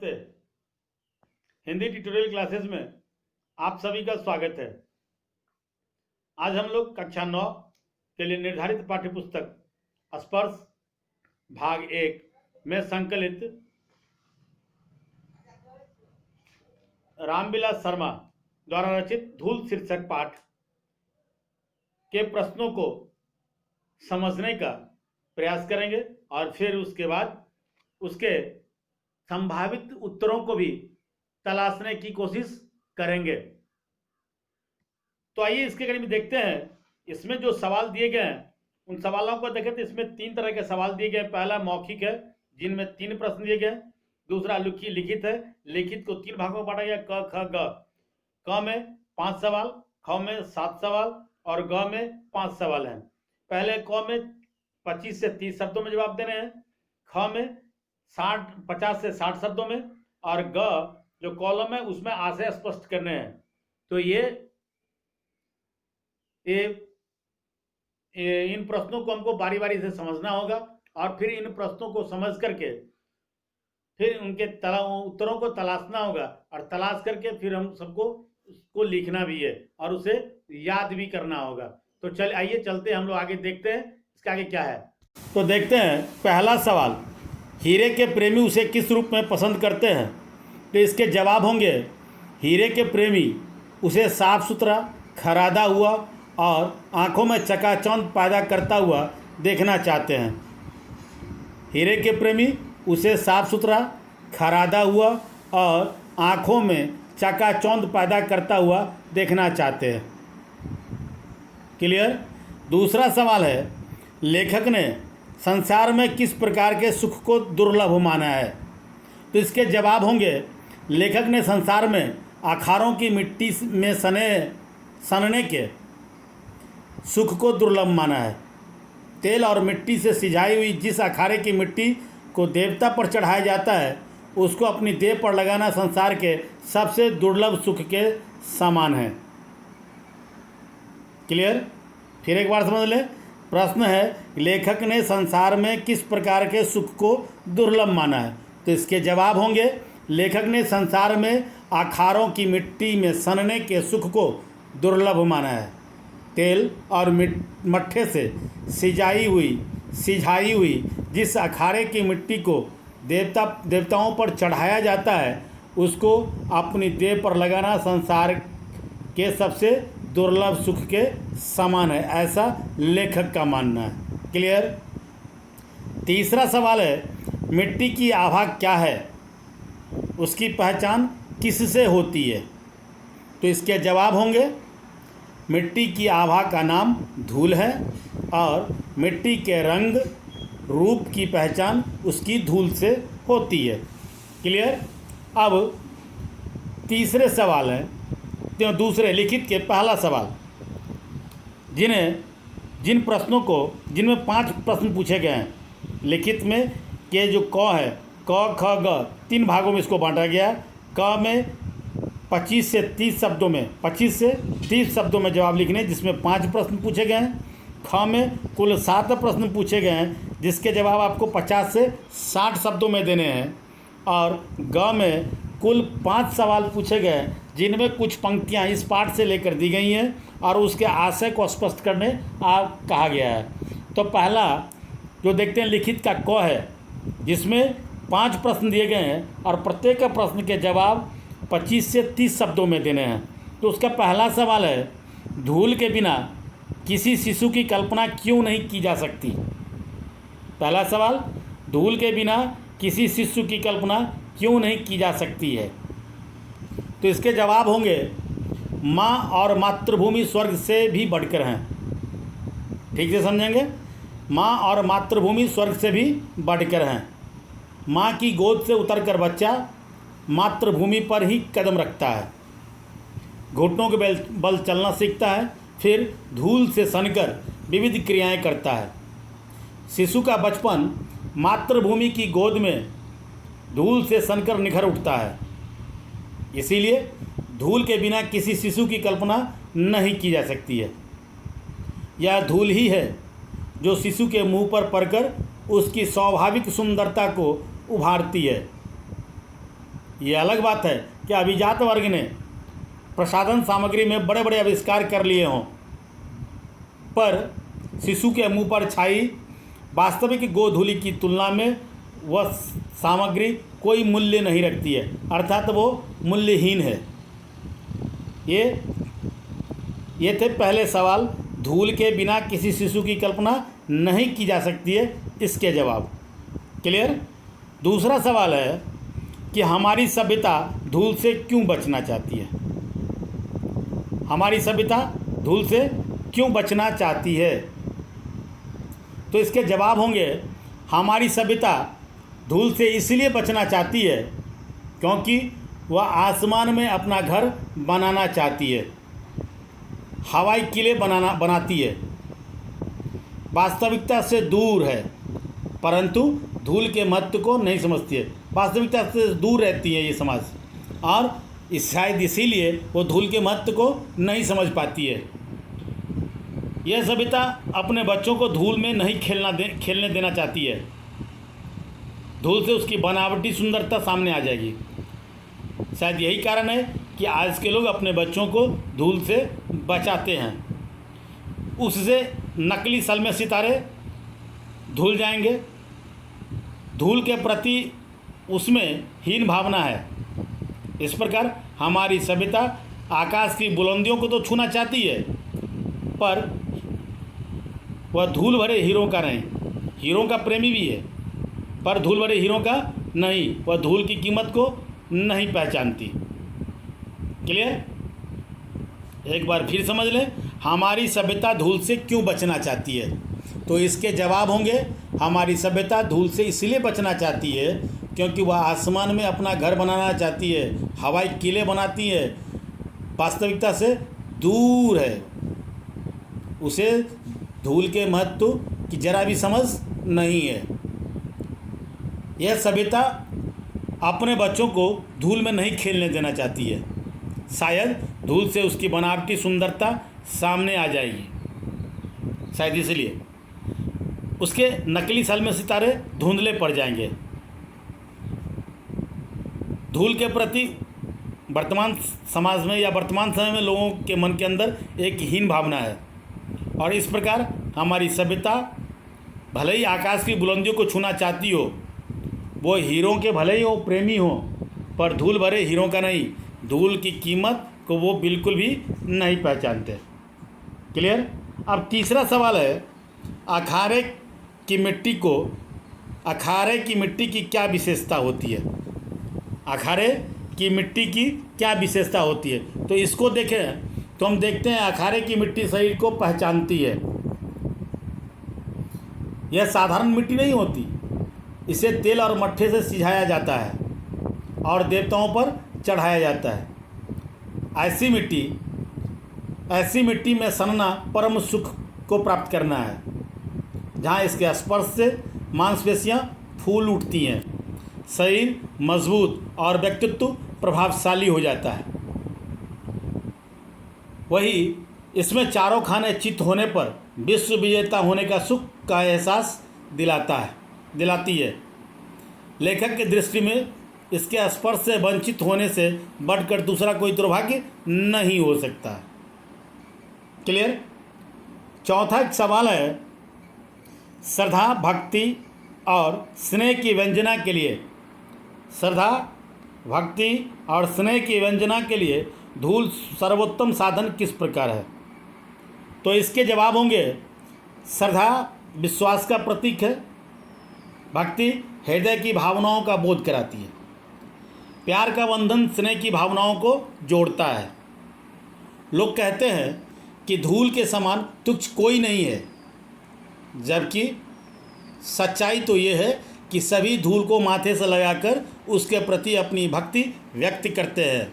नमस्ते। Hindi tutorial classes में आप सभी का स्वागत है। आज हम लोग कक्षा 9 के लिए निर्धारित पाठ्यपुस्तक स्पर्श भाग 1 में संकलित रामविलास शर्मा द्वारा रचित धूल शीर्षक पाठ के प्रश्नों को समझने का प्रयास करेंगे और फिर उसके बाद उसके संभावित उत्तरों को भी तलाशने की कोशिश करेंगे। तो आइए इसके करीब देखते हैं। इसमें जो सवाल दिए गए हैं उन सवालों को देखें तो इसमें 3 तरह के सवाल दिए गए। पहला मौखिक है जिनमें 3 प्रश्न दिए गए। दूसरा लिखित है, लिखित को 3 भागों में बांटा गया, क ख ग। क में 5 सवाल, ख में 7 सवाल और ग में 5 सवाल हैं। पहले क में 25 से 30 शब्दों में जवाब देने हैं, ख में 50 से 60 शब्दों में और ग जो कॉलम है उसमें आशय स्पष्ट करने हैं। तो ये इन प्रश्नों को हमको बारी बारी से समझना होगा और फिर इन प्रश्नों को समझ करके फिर उनके उत्तरों को तलाशना होगा और तलाश करके फिर हम सबको उसको लिखना भी है और उसे याद भी करना होगा। तो आइए चलते हम लोग आगे देखते हैं इसका आगे क्या है। तो देखते हैं पहला सवाल, हीरे के प्रेमी उसे किस रूप में पसंद करते हैं? तो इसके जवाब होंगे, हीरे के प्रेमी उसे साफ सुथरा, खरादा हुआ और आंखों में चकाचौंध पैदा करता हुआ देखना चाहते हैं। हीरे के प्रेमी उसे साफ सुथरा, खरादा हुआ और आंखों में चकाचौंध पैदा करता हुआ देखना चाहते हैं। क्लियर? दूसरा सवाल है, लेखक ने संसार में किस प्रकार के सुख को दुर्लभ माना है? तो इसके जवाब होंगे, लेखक ने संसार में अखारों की मिट्टी में सनने के सुख को दुर्लभ माना है। तेल और मिट्टी से सिंचाई हुई जिस अखारे की मिट्टी को देवता पर चढ़ाया जाता है उसको अपनी देह पर लगाना संसार के सबसे दुर्लभ सुख के समान है। क्लियर? फिर एक बार समझ लें। प्रश्न है, लेखक ने संसार में किस प्रकार के सुख को दुर्लभ माना है? तो इसके जवाब होंगे, लेखक ने संसार में अखारों की मिट्टी में सनने के सुख को दुर्लभ माना है। तेल और मट्ठे से सिंचाई हुई जिस अखाड़े की मिट्टी को देवताओं पर चढ़ाया जाता है उसको अपनी देह पर लगाना संसार के सबसे दुर्लभ सुख के समान है, ऐसा लेखक का मानना है। क्लियर? तीसरा सवाल है, मिट्टी की आभा क्या है? उसकी पहचान किससे होती है? तो इसके जवाब होंगे, मिट्टी की आभा का नाम धूल है और मिट्टी के रंग रूप की पहचान उसकी धूल से होती है। क्लियर? अब तीसरे सवाल है, दूसरे लिखित के पहला सवाल, जिन प्रश्नों को जिनमें 5 प्रश्न पूछे गए हैं, लिखित में के जो क है, क ख ग 3 भागों में इसको बांटा गया। क में 25 से 30 शब्दों में जवाब लिखने जिसमें 5 प्रश्न पूछे गए हैं। ख में कुल 7 प्रश्न पूछे गए हैं जिसके जवाब आपको 50 से 60 शब्दों में देने हैं और ग में कुल 5 सवाल पूछे गए जिनमें कुछ पंक्तियां इस पाठ से लेकर दी गई हैं और उसके आशय को स्पष्ट करने कहा गया है। तो पहला जो देखते हैं लिखित का क है जिसमें 5 प्रश्न दिए गए हैं और प्रत्येक प्रश्न के जवाब 25 से 30 शब्दों में देने हैं। तो उसका पहला सवाल है, धूल के बिना किसी शिशु की कल्पना क्यों नहीं की जा सकती? पहला सवाल, धूल के बिना किसी शिशु की कल्पना क्यों नहीं की जा सकती है? तो इसके जवाब होंगे, माँ और मातृभूमि स्वर्ग से भी बढ़कर हैं। ठीक से समझेंगे? माँ और मातृभूमि स्वर्ग से भी बढ़कर हैं। माँ की गोद से उतरकर बच्चा मातृभूमि पर ही कदम रखता है, घुटनों के बल चलना सीखता है, फिर धूल से सनकर विविध क्रियाएं करता है। शिशु का बचपन मातृभूमि की गोद में धूल से सनकर निखर उठता है। इसीलिए धूल के बिना किसी शिशु की कल्पना नहीं की जा सकती है। यह धूल ही है जो शिशु के मुंह पर पड़कर उसकी स्वाभाविक सुंदरता को उभारती है। ये अलग बात है कि अभिजात वर्ग ने प्रसाधन सामग्री में बड़े बड़े आविष्कार कर लिए हों, पर शिशु के मुंह पर छाई वास्तविक गोधूलि की तुलना में वह सामग्री कोई मूल्य नहीं रखती है, अर्थात वो मूल्यहीन है। ये थे पहले सवाल। धूल के बिना किसी शिशु की कल्पना नहीं की जा सकती है, इसके जवाब। क्लियर। दूसरा सवाल है कि हमारी सभ्यता धूल से क्यों बचना चाहती है। हमारी सभ्यता धूल से क्यों बचना चाहती है, तो इसके जवाब होंगे हमारी सभ्यता धूल से इसलिए बचना चाहती है क्योंकि वह आसमान में अपना घर बनाना चाहती है, हवाई किले बनाती है, वास्तविकता से दूर है, परंतु धूल के महत्व को नहीं समझती है। वास्तविकता से दूर रहती है ये समाज, और शायद इसीलिए वो धूल के महत्व को नहीं समझ पाती है। यह सभ्यता अपने बच्चों को धूल में नहीं खेलने देना चाहती है। धूल से उसकी बनावटी सुंदरता सामने आ जाएगी। शायद यही कारण है कि आज के लोग अपने बच्चों को धूल से बचाते हैं। उससे नकली सलमे सितारे धुल जाएंगे। धूल के प्रति उसमें हीन भावना है। इस प्रकार हमारी सभ्यता आकाश की बुलंदियों को तो छूना चाहती है, पर वह धूल भरे हीरो का नहीं। हीरो का प्रेमी भी है, पर धूल भरे हीरो का नहीं। वह धूल की कीमत को नहीं पहचानती। क्लियर। एक बार फिर समझ लें, हमारी सभ्यता धूल से क्यों बचना चाहती है, तो इसके जवाब होंगे हमारी सभ्यता धूल से इसलिए बचना चाहती है क्योंकि वह आसमान में अपना घर बनाना चाहती है, हवाई किले बनाती है, वास्तविकता से दूर है। उसे धूल के महत्व की जरा भी समझ नहीं है। यह सभ्यता अपने बच्चों को धूल में नहीं खेलने देना चाहती है। शायद धूल से उसकी बनावटी सुंदरता सामने आ जाएगी, शायद इसलिए उसके नकली सलमे सितारे धुंधले पड़ जाएंगे। धूल के प्रति वर्तमान समाज में या वर्तमान समय में लोगों के मन के अंदर एक हीन भावना है, और इस प्रकार हमारी सभ्यता भले ही आकाश की बुलंदियों को छूना चाहती हो, वो हीरो के भले ही हो प्रेमी हो, पर धूल भरे हीरो का नहीं। धूल की कीमत को वो बिल्कुल भी नहीं पहचानते। क्लियर। अब तीसरा सवाल है, अखाड़े की मिट्टी की क्या विशेषता होती है। अखाड़े की मिट्टी की क्या विशेषता होती है, तो इसको देखें तो हम देखते हैं अखाड़े की मिट्टी शरीर को पहचानती है। यह साधारण मिट्टी नहीं होती। इसे तेल और मट्ठे से सिझाया जाता है और देवताओं पर चढ़ाया जाता है। ऐसी मिट्टी में सनना परम सुख को प्राप्त करना है, जहाँ इसके स्पर्श से मांसपेशियाँ फूल उठती हैं, शरीर मजबूत और व्यक्तित्व प्रभावशाली हो जाता है। वही इसमें चारों खाने चित्त होने पर विश्व विजेता होने का सुख का एहसास दिलाती है। लेखक की दृष्टि में इसके स्पर्श से वंचित होने से बढ़कर दूसरा कोई दुर्भाग्य नहीं हो सकता। क्लियर। चौथा एक सवाल है, श्रद्धा भक्ति और स्नेह की व्यंजना के लिए धूल सर्वोत्तम साधन किस प्रकार है, तो इसके जवाब होंगे श्रद्धा विश्वास का प्रतीक है, भक्ति हृदय की भावनाओं का बोध कराती है, प्यार का बंधन स्नेह की भावनाओं को जोड़ता है। लोग कहते हैं कि धूल के समान तुच्छ कोई नहीं है, जबकि सच्चाई तो ये है कि सभी धूल को माथे से लगाकर उसके प्रति अपनी भक्ति व्यक्त करते हैं।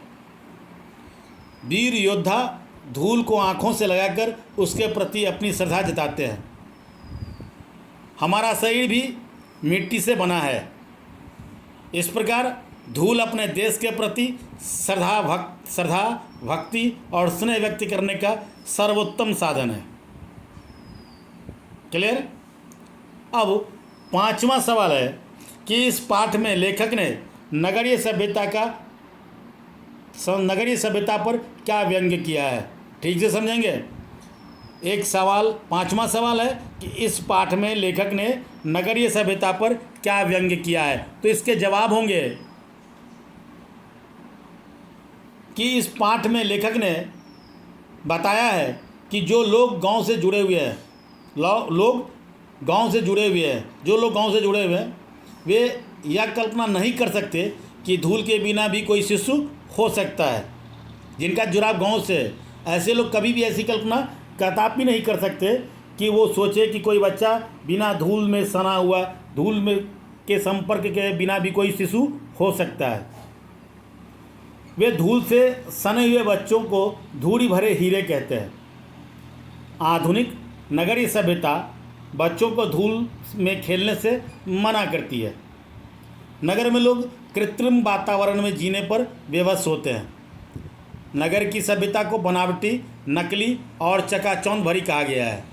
वीर योद्धा धूल को आँखों से लगाकर उसके प्रति अपनी श्रद्धा जताते हैं। हमारा शरीर भी मिट्टी से बना है। इस प्रकार धूल अपने देश के प्रति श्रद्धा भक्ति और स्नेह व्यक्त करने का सर्वोत्तम साधन है। क्लियर। अब पांचवा सवाल है कि इस पाठ में लेखक ने नगरीय सभ्यता पर क्या व्यंग्य किया है। ठीक से समझेंगे। एक सवाल, 5वां सवाल है कि इस पाठ में लेखक ने नगरीय सभ्यता पर क्या व्यंग्य किया है। तो इसके जवाब होंगे कि इस पाठ में लेखक ने बताया है कि जो लोग गांव से जुड़े हुए हैं, लोग गांव से जुड़े हुए हैं, जो लोग गांव से जुड़े हुए हैं वे यह कल्पना नहीं कर सकते कि धूल के बिना भी कोई शिशु हो सकता है। जिनका जुड़ाव गांव से है, ऐसे लोग कभी भी ऐसी कल्पना कदापि नहीं कर सकते कि वो सोचे कि कोई बच्चा बिना धूल में सना हुआ, धूल में के संपर्क के बिना भी कोई शिशु हो सकता है। वे धूल से सने हुए बच्चों को धूड़ी भरे हीरे कहते हैं। आधुनिक नगरीय सभ्यता बच्चों को धूल में खेलने से मना करती है। नगर में लोग कृत्रिम वातावरण में जीने पर विवश होते हैं। नगर की सभ्यता को बनावटी, नकली और चकाचौंध भरी कहा गया है।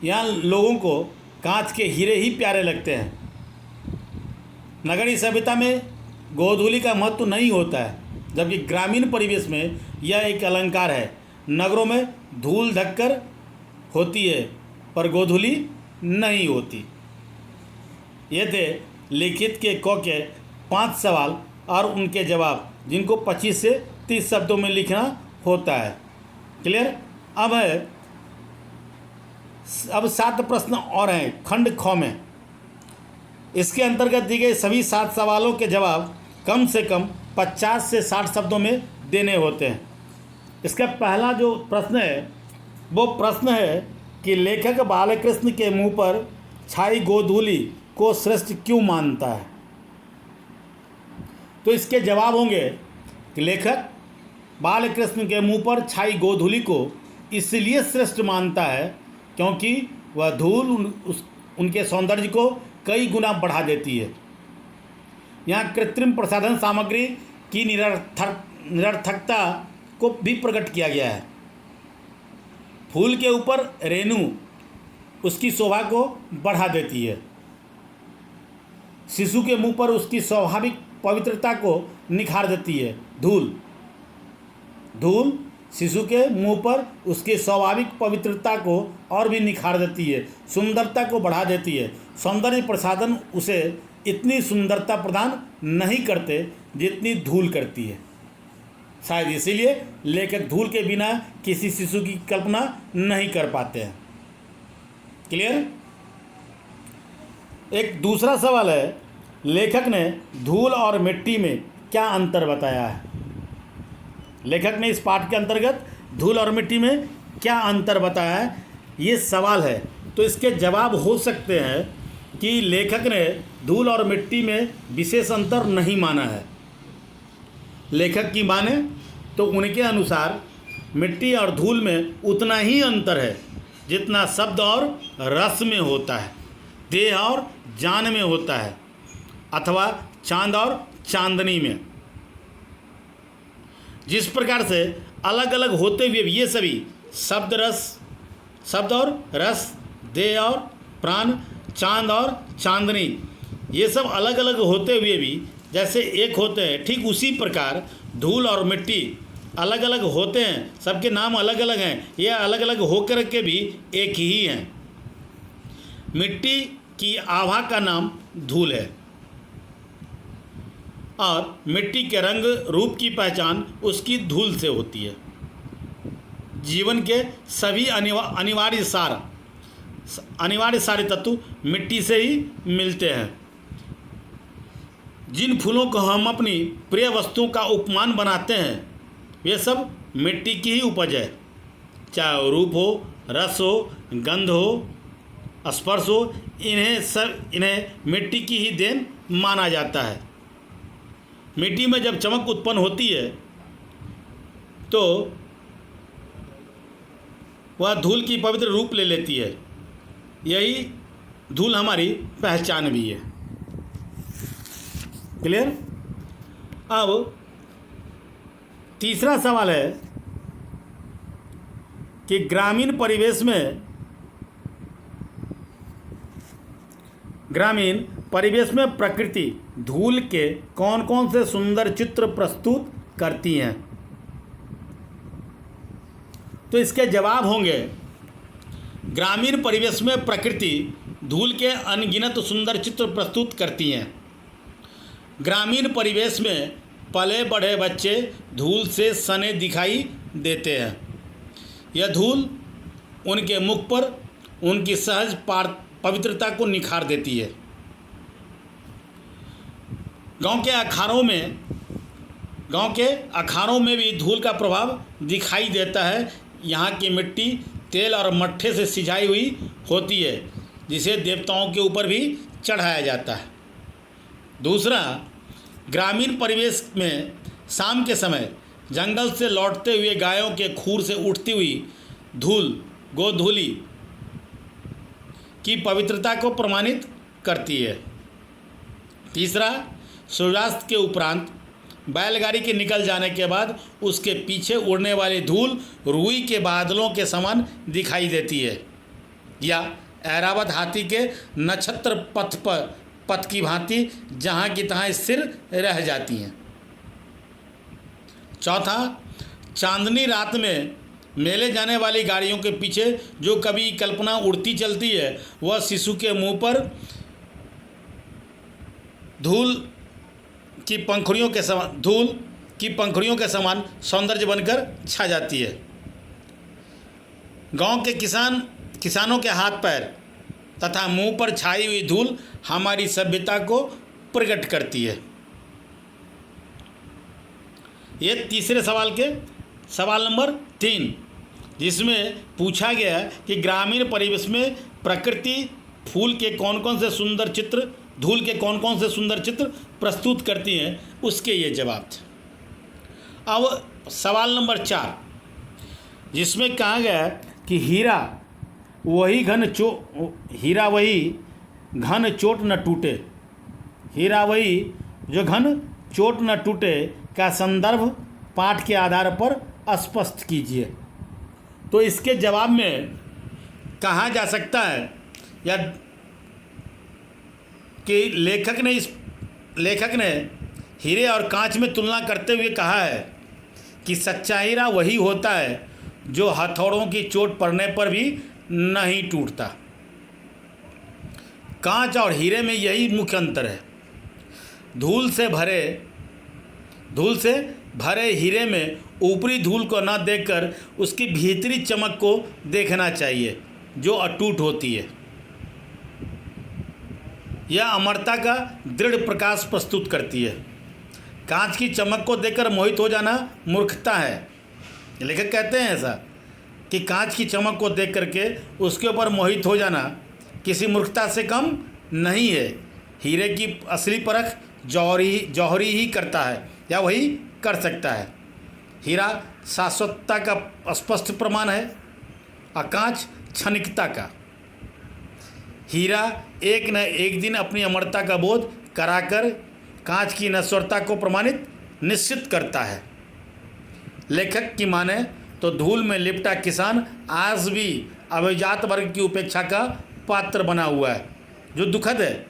यहाँ लोगों को कांच के हीरे ही प्यारे लगते हैं। नगरीय सभ्यता में गोधूलि का महत्व नहीं होता है, जबकि ग्रामीण परिवेश में यह एक अलंकार है। नगरों में धूल धक्कर होती है पर गोधूलि नहीं होती। ये थे लिखित के क के 5 सवाल और उनके जवाब, जिनको 25 से 30 शब्दों में लिखना होता है। क्लियर। अब 7 प्रश्न और हैं खंड ख में। इसके अंतर्गत दी गई सभी 7 सवालों के जवाब कम से कम 50 से 60 शब्दों में देने होते हैं। इसका पहला जो प्रश्न है वो प्रश्न है कि लेखक बालकृष्ण के मुंह पर छाई गोधूलि को श्रेष्ठ क्यों मानता है। तो इसके जवाब होंगे कि लेखक बालकृष्ण के मुंह पर छाई गोधूलि को इसलिए श्रेष्ठ मानता है क्योंकि वह धूल उनके सौंदर्य को कई गुना बढ़ा देती है। यहाँ कृत्रिम प्रसाधन सामग्री की निरर्थकता को भी प्रकट किया गया है। फूल के ऊपर रेणु उसकी शोभा को बढ़ा देती है। शिशु के मुंह पर उसकी स्वाभाविक पवित्रता को निखार देती है। धूल शिशु के मुंह पर उसकी स्वाभाविक पवित्रता को और भी निखार देती है, सुंदरता को बढ़ा देती है। सौंदर्य प्रसाधन उसे इतनी सुंदरता प्रदान नहीं करते जितनी धूल करती है। शायद इसीलिए लेखक धूल के बिना किसी शिशु की कल्पना नहीं कर पाते हैं। क्लियर। एक दूसरा सवाल है, लेखक ने धूल और मिट्टी में क्या अंतर बताया है। लेखक ने इस पाठ के अंतर्गत धूल और मिट्टी में क्या अंतर बताया है, ये सवाल है। तो इसके जवाब हो सकते हैं कि लेखक ने धूल और मिट्टी में विशेष अंतर नहीं माना है। लेखक की माने तो उनके अनुसार मिट्टी और धूल में उतना ही अंतर है जितना शब्द और रस में होता है, देह और जान में होता है, अथवा चांद और चांदनी में। जिस प्रकार से अलग अलग होते हुए भी ये सभी शब्द और रस, देह और प्राण, चांद और चांदनी, ये सब अलग अलग होते हुए भी जैसे एक होते हैं, ठीक उसी प्रकार धूल और मिट्टी अलग अलग होते हैं। सबके नाम अलग अलग हैं, ये अलग अलग होकर के भी एक ही हैं। मिट्टी की आभा का नाम धूल है और मिट्टी के रंग रूप की पहचान उसकी धूल से होती है। जीवन के सभी अनिवार्य सारे तत्व मिट्टी से ही मिलते हैं। जिन फूलों को हम अपनी प्रिय वस्तुओं का उपमान बनाते हैं वे सब मिट्टी की ही उपज है। चाहे रूप हो, रस हो, गंध हो, स्पर्श हो, इन्हें मिट्टी की ही देन माना जाता है। मिट्टी में जब चमक उत्पन्न होती है तो वह धूल की पवित्र रूप ले लेती है। यही धूल हमारी पहचान भी है। क्लियर। अब तीसरा सवाल है कि ग्रामीण परिवेश में प्रकृति धूल के कौन कौन से सुंदर चित्र प्रस्तुत करती हैं? तो इसके जवाब होंगे, ग्रामीण परिवेश में प्रकृति धूल के अनगिनत सुंदर चित्र प्रस्तुत करती हैं। ग्रामीण परिवेश में पले बढ़े बच्चे धूल से सने दिखाई देते हैं। यह धूल उनके मुख पर उनकी सहज पवित्रता को निखार देती है। गांव के अखाड़ों में भी धूल का प्रभाव दिखाई देता है। यहाँ की मिट्टी तेल और मट्ठे से सिंचाई हुई होती है, जिसे देवताओं के ऊपर भी चढ़ाया जाता है। दूसरा, ग्रामीण परिवेश में शाम के समय जंगल से लौटते हुए गायों के खूर से उठती हुई धूल गोधूली की पवित्रता को प्रमाणित करती है। तीसरा, सूर्यास्त के उपरांत बैलगाड़ी के निकल जाने के बाद उसके पीछे उड़ने वाली धूल रुई के बादलों के समान दिखाई देती है, या ऐरावत हाथी के नक्षत्र पथ की भांति जहाँ की तहाँ स्थिर रह जाती हैं। चौथा, चांदनी रात में मेले जाने वाली गाड़ियों के पीछे जो कभी कल्पना उड़ती चलती है, वह शिशु के मुंह पर धूल की पंखुड़ियों के समान सौंदर्य बनकर छा जाती है। गांव के किसानों के हाथ पैर तथा मुंह पर छाई हुई धूल हमारी सभ्यता को प्रकट करती है। ये तीसरे सवाल नंबर 3, जिसमें पूछा गया कि ग्रामीण परिवेश में प्रकृति धूल के कौन कौन से सुंदर चित्र प्रस्तुत करती हैं, उसके ये जवाब थे। अब सवाल नंबर 4, जिसमें कहा गया कि हीरा वही घन चोट न टूटे, हीरा वही जो घन चोट न टूटे का संदर्भ पाठ के आधार पर स्पष्ट कीजिए। तो इसके जवाब में कहा जा सकता है या कि लेखक ने हीरे और कांच में तुलना करते हुए कहा है कि सच्चा हीरा वही होता है जो हथौड़ों की चोट पड़ने पर भी नहीं टूटता। कांच और हीरे में यही मुख्य अंतर है। धूल से भरे हीरे में ऊपरी धूल को न देखकर उसकी भीतरी चमक को देखना चाहिए, जो अटूट होती है। यह अमरता का दृढ़ प्रकाश प्रस्तुत करती है। कांच की चमक को देखकर मोहित हो जाना मूर्खता है। लेखक कहते हैं ऐसा कि कांच की चमक को देख करके उसके ऊपर मोहित हो जाना किसी मूर्खता से कम नहीं है। हीरे की असली परख जौहरी ही करता है या वही कर सकता है। हीरा शाश्वतता का स्पष्ट प्रमाण है और कांच क्षणिकता का। हीरा एक न एक दिन अपनी अमरता का बोध कराकर कांच की नश्वरता को प्रमाणित निश्चित करता है। लेखक की माने तो धूल में लिपटा किसान आज भी अभिजात वर्ग की उपेक्षा का पात्र बना हुआ है, जो दुखद है।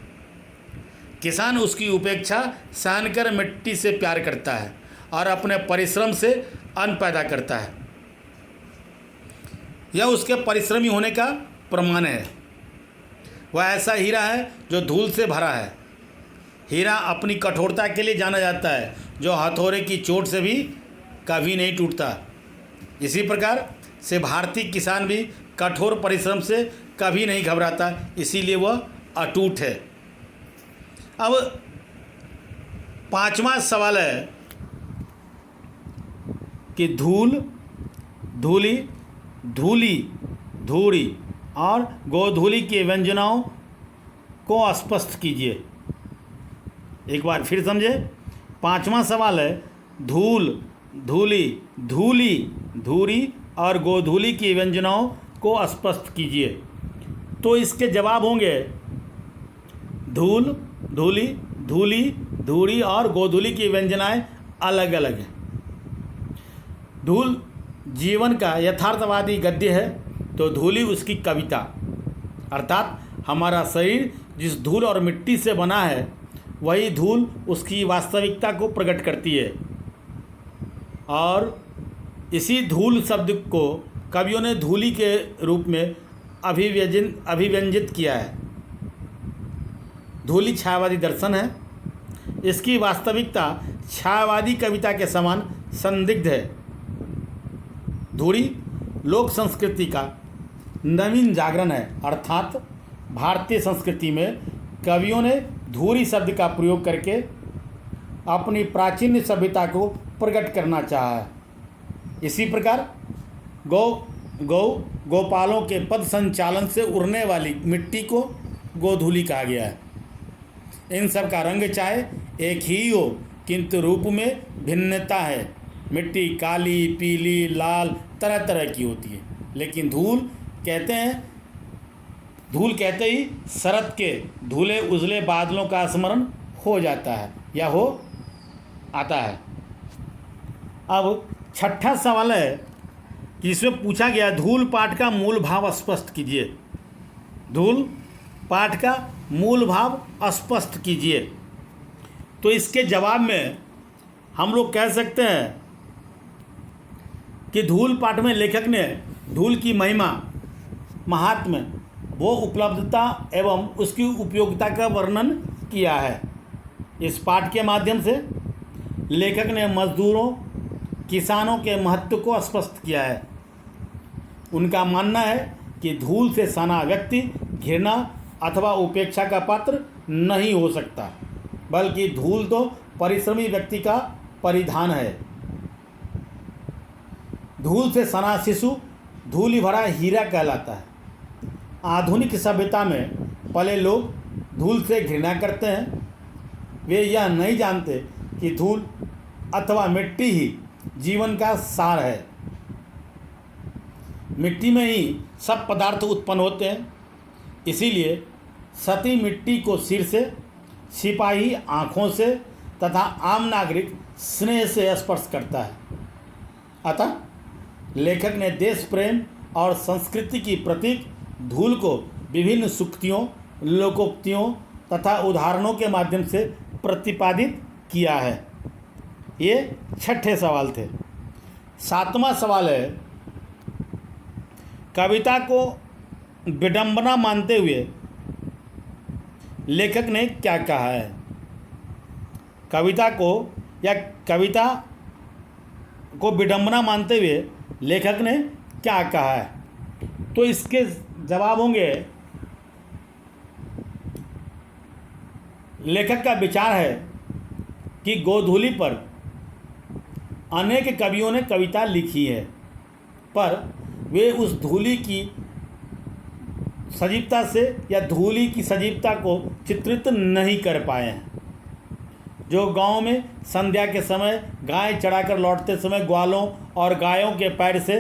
किसान उसकी उपेक्षा सहन कर मिट्टी से प्यार करता है और अपने परिश्रम से अन्न पैदा करता है। यह उसके परिश्रमी होने का प्रमाण है। वह ऐसा हीरा है जो धूल से भरा है। हीरा अपनी कठोरता के लिए जाना जाता है, जो हथौड़े की चोट से भी कभी नहीं टूटता। इसी प्रकार से भारतीय किसान भी कठोर परिश्रम से कभी नहीं घबराता, इसीलिए वह अटूट है। अब 5वां सवाल है कि धूली, धूड़ी और गोधूली के व्यंजनों को स्पष्ट कीजिए। एक बार फिर समझे। 5वां सवाल है धूरी और गोधूली की व्यंजनों को स्पष्ट कीजिए। तो इसके जवाब होंगे धूली और गोधूली की व्यंजनाएं अलग अलग हैं। धूल जीवन का यथार्थवादी गद्य है, तो धूली उसकी कविता, अर्थात हमारा शरीर जिस धूल और मिट्टी से बना है वही धूल उसकी वास्तविकता को प्रकट करती है। और इसी धूल शब्द को कवियों ने धूली के रूप में अभिव्यंजित किया है। धूली छायावादी दर्शन है। इसकी वास्तविकता छायावादी कविता के समान संदिग्ध है। धूली लोक संस्कृति का नवीन जागरण है, अर्थात भारतीय संस्कृति में कवियों ने धूली शब्द का प्रयोग करके अपनी प्राचीन सभ्यता को प्रकट करना चाहा है। इसी प्रकार गोपालों के पद संचालन से उड़ने वाली मिट्टी को गोधूली कहा गया है। इन सब का रंग चाहे एक ही हो किंतु रूप में भिन्नता है। मिट्टी काली, पीली, लाल तरह तरह की होती है, लेकिन धूल कहते ही शरद के धुले उजले बादलों का स्मरण हो जाता है या हो आता है। अब छठा सवाल है कि इसमें पूछा गया धूल पाठ का मूल भाव स्पष्ट कीजिए। धूल पाठ का मूल भाव स्पष्ट कीजिए। तो इसके जवाब में हम लोग कह सकते हैं कि धूल पाठ में लेखक ने धूल की महिमा, महात्म्य, वो उपलब्धता एवं उसकी उपयोगिता का वर्णन किया है। इस पाठ के माध्यम से लेखक ने मजदूरों, किसानों के महत्व को स्पष्ट किया है। उनका मानना है कि धूल से सना व्यक्ति घृणा अथवा उपेक्षा का पात्र नहीं हो सकता, बल्कि धूल तो परिश्रमी व्यक्ति का परिधान है। धूल से सना शिशु धूलि भरा हीरा कहलाता है। आधुनिक सभ्यता में पले लोग धूल से घृणा करते हैं। वे यह नहीं जानते कि धूल अथवा मिट्टी ही जीवन का सार है। मिट्टी में ही सब पदार्थ उत्पन्न होते हैं। इसीलिए सती मिट्टी को सिर से, सिपाही आँखों से तथा आम नागरिक स्नेह से स्पर्श करता है। अतः लेखक ने देश प्रेम और संस्कृति की प्रतीक धूल को विभिन्न सूक्तियों, लोकोक्तियों तथा उदाहरणों के माध्यम से प्रतिपादित किया है। ये छठे सवाल थे। सातवां सवाल है, कविता को विडंबना मानते हुए लेखक ने क्या कहा है। कविता को विडंबना मानते हुए लेखक ने क्या कहा है। तो इसके जवाब होंगे, लेखक का विचार है कि गोधूली पर अनेक कवियों ने कविता लिखी है, पर वे उस धूली की सजीवता से या धूली की सजीवता को चित्रित नहीं कर पाए हैं। जो गांव में संध्या के समय गाय चढ़ाकर लौटते समय ग्वालों और गायों के पैर से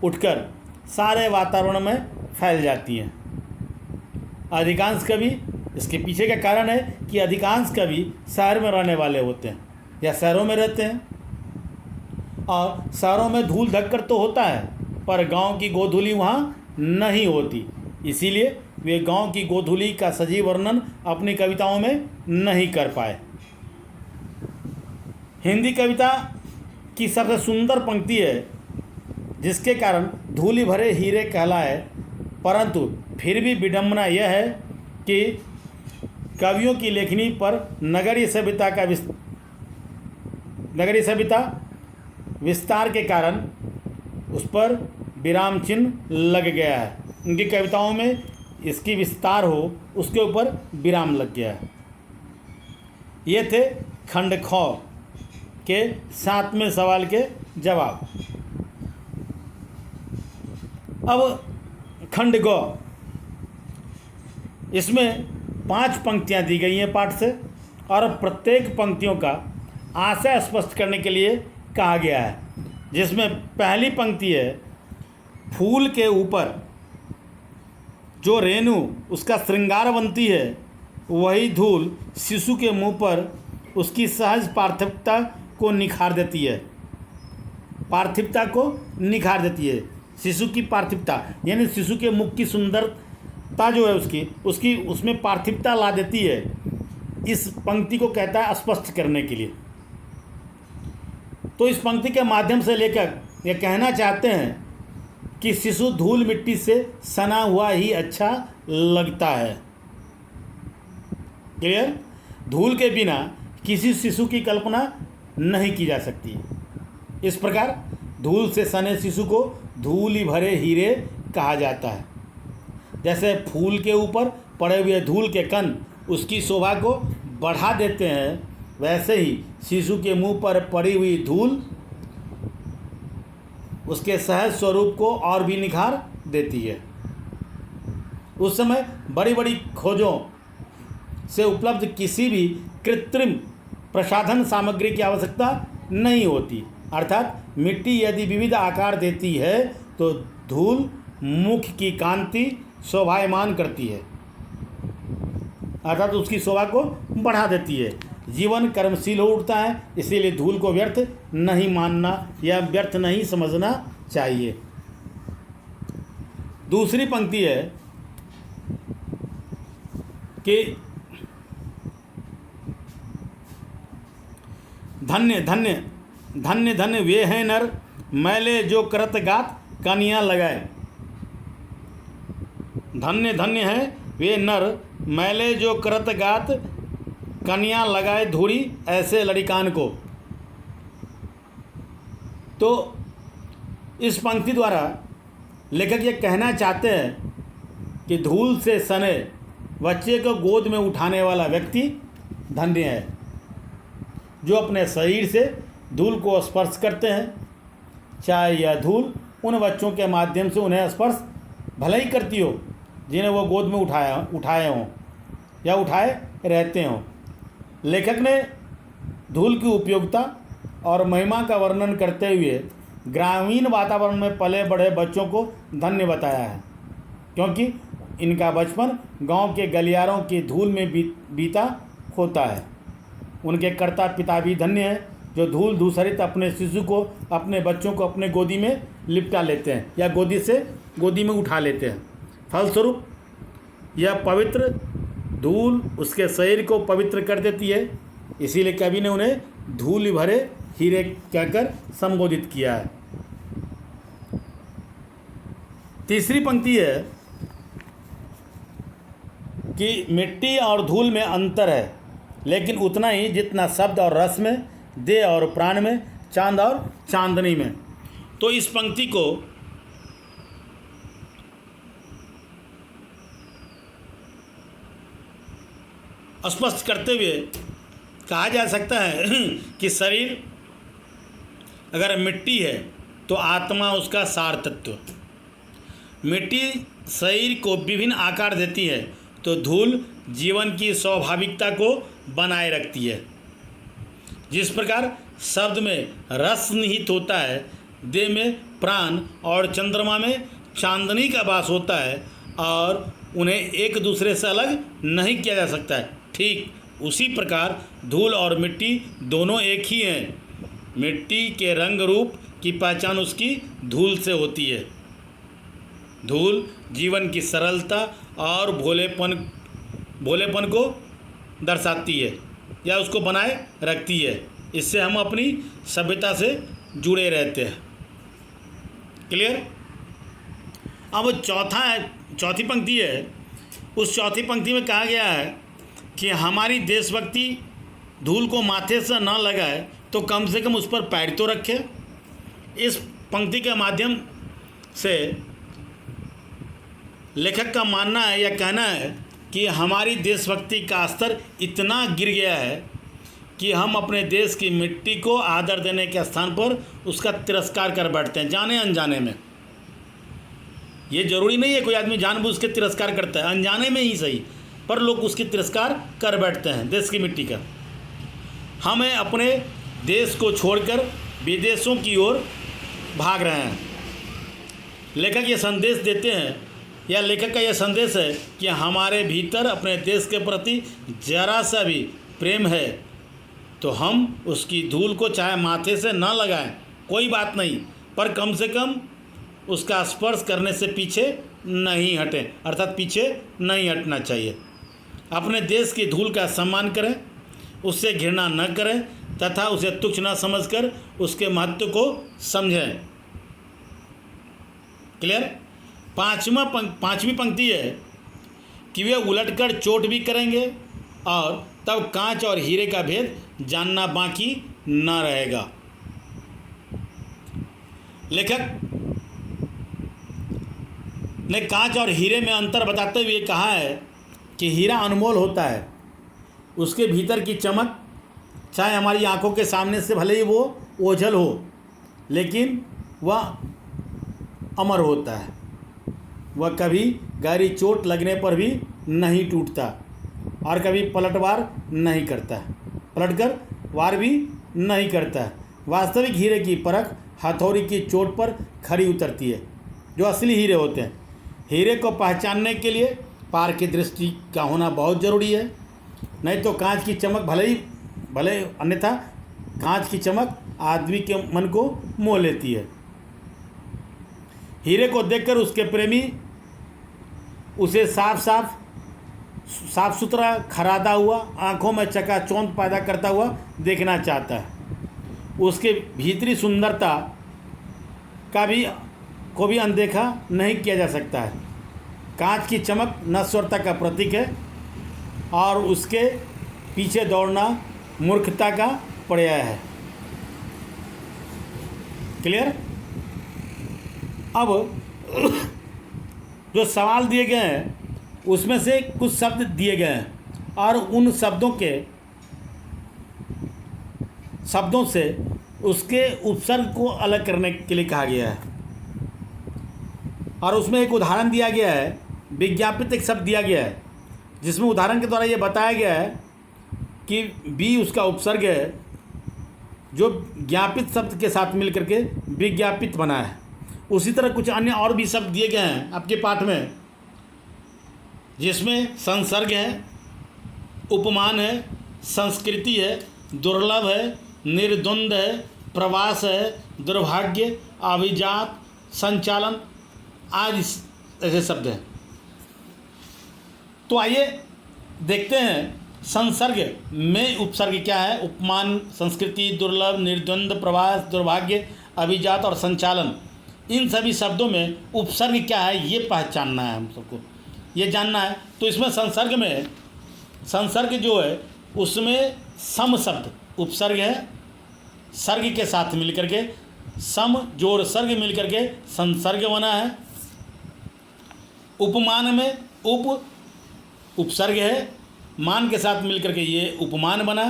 उठकर सारे वातावरण में फैल जाती हैं। अधिकांश कवि, इसके पीछे का कारण है कि अधिकांश कवि शहर में रहने वाले होते हैं या शहरों में रहते हैं, और शहरों में धूल धक्कर तो होता है पर गांव की गोधूली वहाँ नहीं होती। इसीलिए वे गांव की गोधूली का सजीव वर्णन अपनी कविताओं में नहीं कर पाए। हिंदी कविता की सबसे सुंदर पंक्ति है, जिसके कारण धूलि भरे हीरे कहलाए, परंतु फिर भी विडंबना यह है कि कवियों की लेखनी पर नगरीय सभ्यता विस्तार के कारण उस पर विराम चिन्ह लग गया है। उनकी कविताओं में इसकी विस्तार हो, उसके ऊपर विराम लग गया है। ये थे खंड ख के 7वें सवाल के जवाब। अब खंड ग, इसमें 5 पंक्तियां दी गई हैं पाठ से, और प्रत्येक पंक्तियों का आशय स्पष्ट करने के लिए कहा गया है। जिसमें पहली पंक्ति है, फूल के ऊपर जो रेणु उसका श्रृंगार बनती है, वही धूल शिशु के मुंह पर उसकी सहज पार्थिवता को निखार देती है। पार्थिवता को निखार देती है। शिशु की पार्थिवता यानी शिशु के मुख की पार्थिवता जो है उसकी उसमें पार्थिवता ला देती है। इस पंक्ति को कहता है स्पष्ट करने के लिए। तो इस पंक्ति के माध्यम से लेखक ये कहना चाहते हैं कि शिशु धूल मिट्टी से सना हुआ ही अच्छा लगता है। क्लियर? धूल के बिना किसी शिशु की कल्पना नहीं की जा सकती। इस प्रकार धूल से सने शिशु को धूल भरे हीरे कहा जाता है। जैसे फूल के ऊपर पड़े हुए धूल के कण उसकी शोभा को बढ़ा देते हैं, वैसे ही शिशु के मुंह पर पड़ी हुई धूल उसके सहज स्वरूप को और भी निखार देती है। उस समय बड़ी बड़ी खोजों से उपलब्ध किसी भी कृत्रिम प्रसाधन सामग्री की आवश्यकता नहीं होती। अर्थात मिट्टी यदि विविध आकार देती है तो धूल मुख की कांति शोभायमान करती है, अर्थात उसकी शोभा को बढ़ा देती है। जीवन कर्मशील हो उठता है, इसीलिए धूल को व्यर्थ नहीं मानना या व्यर्थ नहीं समझना चाहिए। दूसरी पंक्ति है कि धन्य धन्य धन्य धन्य वे हैं नर मैले जो करत गात कनियाँ लगाए। धन्य धन्य है वे नर मैले जो करत गात कनियाँ लगाए धूड़ी ऐसे लड़िकान को। तो इस पंक्ति द्वारा लेखक ये कहना चाहते हैं कि धूल से सने बच्चे को गोद में उठाने वाला व्यक्ति धन्य है, जो अपने शरीर से धूल को स्पर्श करते हैं। चाहे यह धूल उन बच्चों के माध्यम से उन्हें स्पर्श भले ही करती हो जिन्हें वो गोद में उठाए हों या उठाए रहते हों। लेखक ने धूल की उपयोगिता और महिमा का वर्णन करते हुए ग्रामीण वातावरण में पले बढ़े बच्चों को धन्य बताया है, क्योंकि इनका बचपन गांव के गलियारों की धूल में बीता होता है। उनके कर्ता पिता भी धन्य हैं, जो धूल धूसरित अपने शिशु को, अपने बच्चों को अपने गोदी में लिपटा लेते हैं या गोदी में उठा लेते हैं। फलस्वरूप यह पवित्र धूल उसके शरीर को पवित्र कर देती है, इसीलिए कवि ने उन्हें धूल भरे हीरे कहकर संबोधित किया है। तीसरी पंक्ति है कि मिट्टी और धूल में अंतर है, लेकिन उतना ही जितना शब्द और रस में, देह और प्राण में, चांद और चांदनी में। तो इस पंक्ति को स्पष्ट करते हुए कहा जा सकता है कि शरीर अगर मिट्टी है तो आत्मा उसका सार तत्व। मिट्टी शरीर को विभिन्न आकार देती है तो धूल जीवन की स्वाभाविकता को बनाए रखती है। जिस प्रकार शब्द में रस निहित होता है, देह में प्राण और चंद्रमा में चांदनी का वास होता है और उन्हें एक दूसरे से अलग नहीं किया जा सकता है, ठीक उसी प्रकार धूल और मिट्टी दोनों एक ही हैं। मिट्टी के रंग रूप की पहचान उसकी धूल से होती है। धूल जीवन की सरलता और भोलेपन को दर्शाती है या उसको बनाए रखती है। इससे हम अपनी सभ्यता से जुड़े रहते हैं। क्लियर? अब चौथी पंक्ति है। उस चौथी पंक्ति में कहा गया है कि हमारी देशभक्ति धूल को माथे से न लगाए तो कम से कम उस पर पैर तो रखे। इस पंक्ति के माध्यम से लेखक का मानना है या कहना है कि हमारी देशभक्ति का स्तर इतना गिर गया है कि हम अपने देश की मिट्टी को आदर देने के स्थान पर उसका तिरस्कार कर बैठते हैं, जाने अनजाने में। ये जरूरी नहीं है कोई आदमी जानबूझ के तिरस्कार करता है, अनजाने में ही सही, पर लोग उसकी तिरस्कार कर बैठते हैं देश की मिट्टी का। हमें अपने देश को छोड़कर विदेशों की ओर भाग रहे हैं। लेखक ये संदेश देते हैं या लेखक का यह संदेश है कि हमारे भीतर अपने देश के प्रति जरा सा भी प्रेम है तो हम उसकी धूल को चाहे माथे से न लगाएं, कोई बात नहीं, पर कम से कम उसका स्पर्श करने से पीछे नहीं हटें, अर्थात पीछे नहीं हटना चाहिए। अपने देश की धूल का सम्मान करें, उससे घृणा न करें तथा उसे तुच्छ न समझकर उसके महत्व को समझें। क्लियर। पांचवी पंक्ति है कि वे उलटकर चोट भी करेंगे और तब कांच और हीरे का भेद जानना बाकी न रहेगा। लेखक ने कांच और हीरे में अंतर बताते हुए कहा है कि हीरा अनमोल होता है, उसके भीतर की चमक चाहे हमारी आंखों के सामने से भले ही वो ओझल हो, लेकिन वह अमर होता है। वह कभी गहरी चोट लगने पर भी नहीं टूटता और कभी पलटकर वार भी नहीं करता है। वास्तविक हीरे की परख हथौड़ी की चोट पर खरी उतरती है, जो असली हीरे होते हैं। हीरे को पहचानने के लिए पार की दृष्टि का होना बहुत ज़रूरी है, नहीं तो कांच की चमक भले अन्यथा कांच की चमक आदमी के मन को मोह लेती है। हीरे को देखकर उसके प्रेमी उसे साफ सुथरा खरादा हुआ, आंखों में चकाचौंध पैदा करता हुआ देखना चाहता है। उसके भीतरी सुंदरता को भी अनदेखा नहीं किया जा सकता है। कांच की चमक नश्वरता का प्रतीक है और उसके पीछे दौड़ना मूर्खता का पर्याय है। क्लियर। अब जो सवाल दिए गए हैं उसमें से कुछ शब्द दिए गए हैं और उन शब्दों से उसके उपसर्ग को अलग करने के लिए कहा गया है। और उसमें एक उदाहरण दिया गया है, विज्ञापित एक शब्द दिया गया है, जिसमें उदाहरण के द्वारा ये बताया गया है कि बी उसका उपसर्ग है, जो ज्ञापित शब्द के साथ मिलकर के विज्ञापित बना है। उसी तरह कुछ अन्य और भी शब्द दिए गए हैं आपके पाठ में, जिसमें संसर्ग है, उपमान है, संस्कृति है, दुर्लभ है, निर्द्वंद है, प्रवास है, दुर्भाग्य, अभिजात, संचालन आदि ऐसे शब्द हैं। तो आइए देखते हैं संसर्ग में उपसर्ग क्या है। उपमान, संस्कृति, दुर्लभ, निर्द्वंद, प्रवास, दुर्भाग्य, अभिजात और संचालन, इन सभी शब्दों में उपसर्ग क्या है ये पहचानना है, हम सबको ये जानना है। तो इसमें संसर्ग जो है उसमें सम शब्द उपसर्ग है, सर्ग के साथ मिलकर के सम जोड़ सर्ग मिलकर के संसर्ग बना है। उपमान में उपसर्ग है, मान के साथ मिलकर के ये उपमान बना।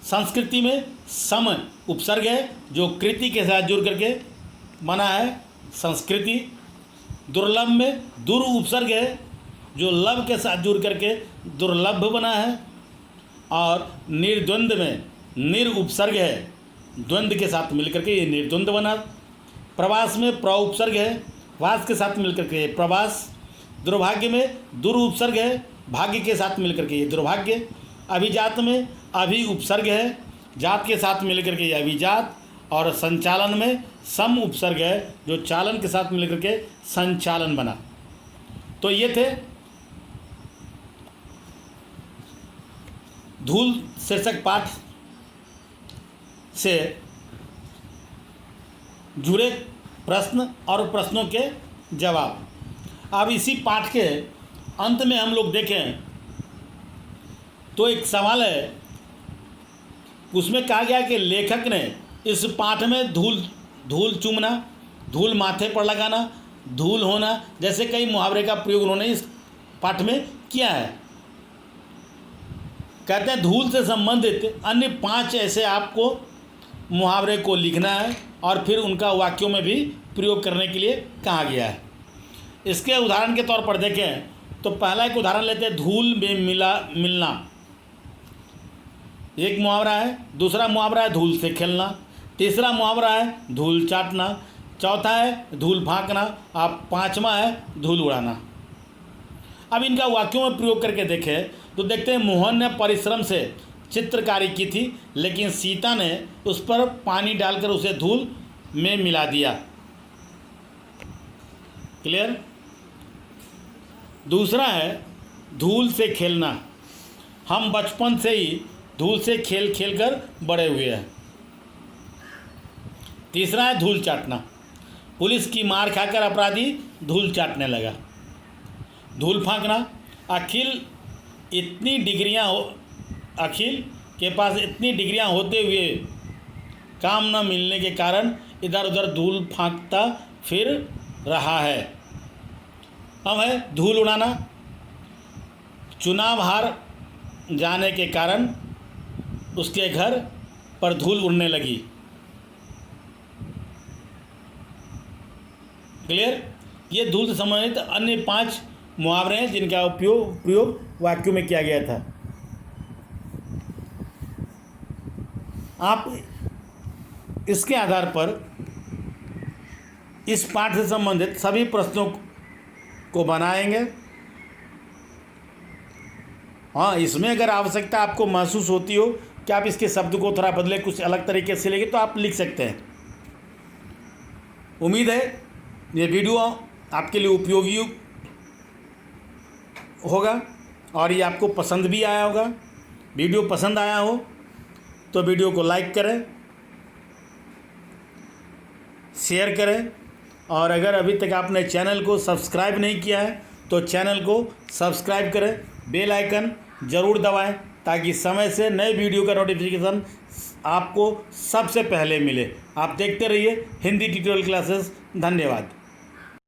संस्कृति में सम उपसर्ग है, जो कृति के साथ जुड़ करके बना है संस्कृति। दुर्लभ में दुर उपसर्ग है, जो लब के साथ जुड़ करके दुर्लभ बना है। और निर्द्वंद में निर उपसर्ग है, द्वंद्व के साथ मिलकर के ये निर्द्वंद बना। प्रवास में प्र उपसर्ग है, वास के साथ मिलकर के प्रवास। दुर्भाग्य में दुर उपसर्ग है, भाग्य के साथ मिलकर के ये दुर्भाग्य। अभिजात में अभि उपसर्ग है, जात के साथ मिलकर के ये अभिजात। और संचालन में सम उपसर्ग है, जो चालन के साथ मिलकर के संचालन बना। तो ये थे धूल शीर्षक पाठ से जुड़े प्रश्न और प्रश्नों के जवाब। अब इसी पाठ के अंत में हम लोग देखें तो एक सवाल है, उसमें कहा गया कि लेखक ने इस पाठ में धूल चूमना, धूल माथे पर लगाना, धूल होना जैसे कई मुहावरे का प्रयोग उन्होंने इस पाठ में किया है। कहते हैं धूल से संबंधित अन्य 5 ऐसे आपको मुहावरे को लिखना है और फिर उनका वाक्यों में भी प्रयोग करने के लिए कहा गया है। इसके उदाहरण के तौर पर देखें तो पहला एक उदाहरण लेते हैं, धूल में मिलना एक मुहावरा है। दूसरा मुहावरा है धूल से खेलना। तीसरा मुहावरा है धूल चाटना। चौथा है धूल फाँकना। और 5वां है धूल उड़ाना। अब इनका वाक्यों में प्रयोग करके देखें तो देखते हैं, मोहन ने परिश्रम से चित्रकारी की थी, लेकिन सीता ने उस पर पानी डालकर उसे धूल में मिला दिया। क्लियर। दूसरा है धूल से खेलना। हम बचपन से ही धूल से खेल खेल कर बड़े हुए हैं। तीसरा है धूल चाटना। पुलिस की मार खाकर अपराधी धूल चाटने लगा। धूल फांकना। अखिल के पास इतनी डिग्रियां होते हुए काम न मिलने के कारण इधर उधर धूल फांकता फिर रहा है। अब है धूल उड़ाना। चुनाव हार जाने के कारण उसके घर पर धूल उड़ने लगी। क्लियर। ये धूल से संबंधित अन्य 5 मुहावरे हैं जिनका प्रयोग वाक्यों में किया गया था। आप इसके आधार पर इस पाठ से संबंधित सभी प्रश्नों को बनाएंगे। हाँ, इसमें अगर आवश्यकता आपको महसूस होती हो कि आप इसके शब्द को थोड़ा बदले, कुछ अलग तरीके से लेंगे, तो आप लिख सकते हैं। उम्मीद है ये वीडियो आपके लिए उपयोगी होगा और ये आपको पसंद भी आया होगा। वीडियो पसंद आया हो तो वीडियो को लाइक करें, शेयर करें, और अगर अभी तक आपने चैनल को सब्सक्राइब नहीं किया है तो चैनल को सब्सक्राइब करें, बेल आइकन ज़रूर दबाएं ताकि समय से नए वीडियो का नोटिफिकेशन आपको सबसे पहले मिले। आप देखते रहिए हिंदी ट्यूटोरियल क्लासेस। धन्यवाद।